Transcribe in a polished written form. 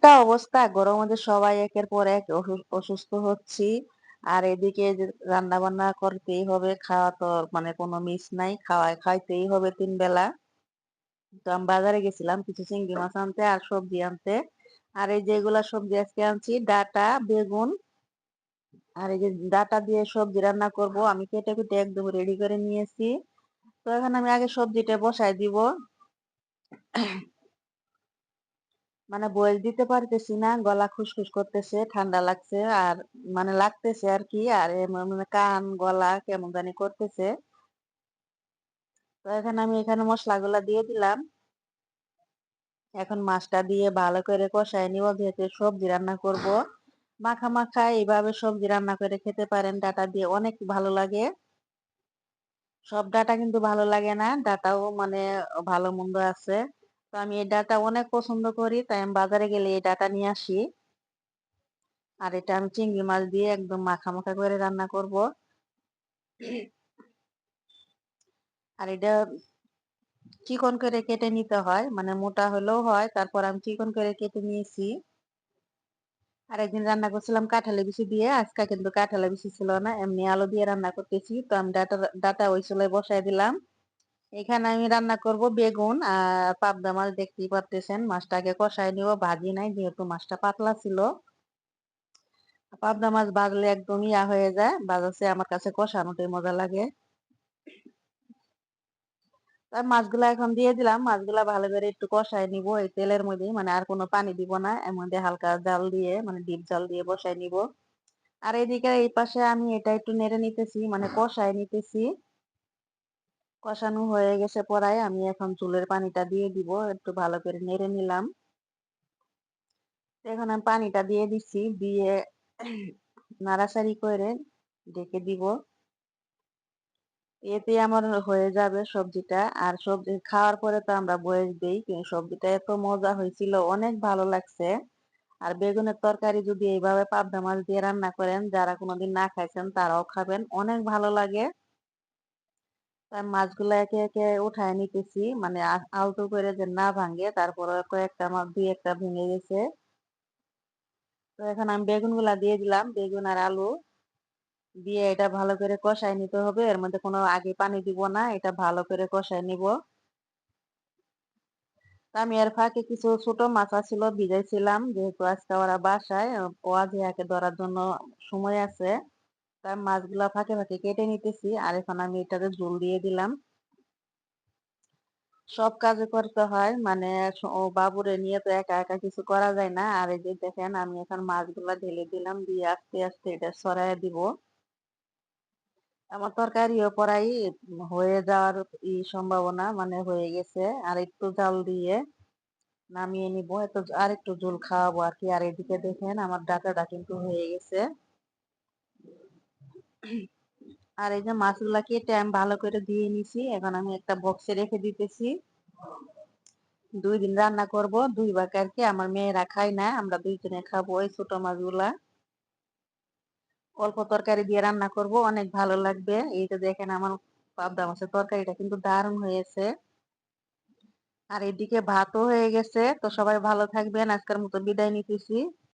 একটা অবস্থা গরমের মধ্যে সবাই একের পর এক অসুস্থ হচ্ছি। আর এদিকে যে রান্না-বান্না করতেই হবে, খাওয়া তো মানে কোনো মিস নাই। খাইতেই হবে ৩ বেলা। তো আমি বাজারে গেছিলাম কিছু চিংড়ি মাছ আনতে আর সবজি আনতে। আর এই যে এগুলা সবজি আজকে আনছি ডাঁটা, বেগুন আর এই যে ডাঁটা দিয়ে সবজি রান্না করব। আমি কেটে-কুটে একদম রেডি করে নিয়েছি। তো এখন আমি আগে সবজিটা বসায় দিব। মানে বয়েস দিতে পারতেছি না। গলা খুশখুশ করতেছে, ঠান্ডা লাগছে আর মানে লাগতেছে আরকি। আর মানে কান, গলা কেমন জানি করতেছে। তো এখন আমি এখানে মসলাগুলা দিয়ে দিলাম। এখন মাছটা দিয়ে ভালো করে কষায় নিব যেহেতু সবজি রান্না করব। মাখা, মাখা এইভাবে সবজি রান্না করে খেতে পারেন ডাঁটা দিয়ে অনেক ভালো লাগে। সব ডাঁটা কিন্তু ভালো লাগে না। ডাঁটাও মানে ভালো মন্দ আছে। তো আমি এই ডাঁটা অনেক পছন্দ করি। তাই আমি বাজারে গেলে এই ডাঁটা নিয়ে আসি। আর এটা আমি চিংড়ি মাছ দিয়ে একদম মাখা, মাখা করে রান্না করব। আর এটা চিকন করে কেটে নিতে হয়। মানে মোটা হলেও হয়। তারপর আমি চিকন করে কেটে নিয়েছি। আরেকদিন রান্না করছিলাম কাঁঠালের বিচি দিয়ে। আজকে কিন্তু কাঁঠালের বিচি ছিল না। এমনি আলু দিয়ে রান্না করতেছি। তো আমি ডাটা ওই চুলায় বসায় দিলাম। এখানে আমি রান্না করব বেগুন আর পাবদা মাছ দেখতেই পারতেছেন। মাছটাকে কষায় নিব। ভাজি নাই যেহেতু মাছটা পাতলা ছিল। পাবদা মাছ ভাজলে একদম ইয়া হয়ে যায়। ভাজাছে আমার কাছে কষানোটাই মজা লাগে। তার মাছগুলা এখন দিয়ে দিলাম। মাছগুলা ভালো করে একটু কষায় নিব এই তেলের মধ্যে। মানে আর কোনো পানি দিব না। এর মধ্যে হালকা জাল দিয়ে মানে ডিপ জাল দিয়ে বসায় নিব। আর এদিকে এই পাশে আমি এটা একটু নেড়ে নিতেছি মানে কষায় নিতেছি। কষানো হয়ে গেছে পড়ায় আমি এখন চুলের পানিটা দিয়ে দিব। একটু ভালো করে নেড়ে নিলাম। এখন আমি পানিটা দিয়ে দিচ্ছি। দিয়ে নাড়াচাড়ি করে ঢেকে দিব। এতে আমার হয়ে যাবে সবজিটা। আর সবজি খাওয়ার পরে তো আমরা বয়েস দেই। কিন্তু সবজিটা এত মজা হয়েছিল, অনেক ভালো লাগছে। আর বেগুনের তরকারি যদি এইভাবে পাবদা মাছ দিয়ে রান্না করেন, যারা কোনোদিন না খাইছেন তারাও খাবেন। অনেক ভালো লাগে। তাই মাছগুলা একে, একে উঠায় নিতেছি। মানে আলতো করে যে না ভাঙে, তারপরে কয়েকটা মাছ ২-১ টা ভেঙে গেছে। তো এখন আমি বেগুনগুলা দিয়ে দিলাম। বেগুন আর আলু দিয়ে এটা ভালো করে কষায় নিতে হবে। এর মধ্যে কোনো আগে পানি দিব না। এটা ভালো করে কষায় নিব। তা আমি এর ফাঁকে কিছু ছোট মাছ ছিল ভিজাইছিলাম। যেহেতু আজকে ওরা বাসায় ওয়াজিয়াকে ধরার জন্য সময় আছে। তাই মাছগুলা ফাঁকে, ফাঁকে কেটে নিতেছি। আর এখন আমি এটাতে ঝোল দিয়ে দিলাম। সব কাজে করতে হয়। মানে ও বাবুরে নিয়ে তো একা, একা কিছু করা যায় না। আর এই যে দেখেন আমি এখন মাছগুলা ঢেলে দিলাম। দিয়ে আস্তে, আস্তে এটা ছড়াইয়া দিব। আমার তরকারিও প্রায় হয়ে যাওয়ার সম্ভাবনা মানে হয়ে গেছে। আর একটু জাল দিয়ে নামিয়ে নিব। আর একটু ঝোল খাওয়াবো আরকি। আর এদিকে দেখেন আমার ডাটাটা কিন্তু হয়ে গেছে। আর এই যে মাছগুলা কেটে আমি ভালো করে ধুয়ে নিছি। এখন আমি একটা বক্সে রেখে দিতেছি। ২ দিন রান্না করব। ২ ভাগে আরকি। আমার মেয়েরা খায় না। আমরা ২ জনে খাবো এই ছোট মাছগুলা। অল্প তরকারি দিয়ে রান্না করব। অনেক ভালো লাগবে। এই যে দেখেন আমার পাবদা মাছের তরকারিটা কিন্তু দারুণ হয়েছে। আর এদিকে ভাতও হয়ে গেছে। তো সবাই ভালো থাকবেন। আজকের মতো বিদায় নিতেছি।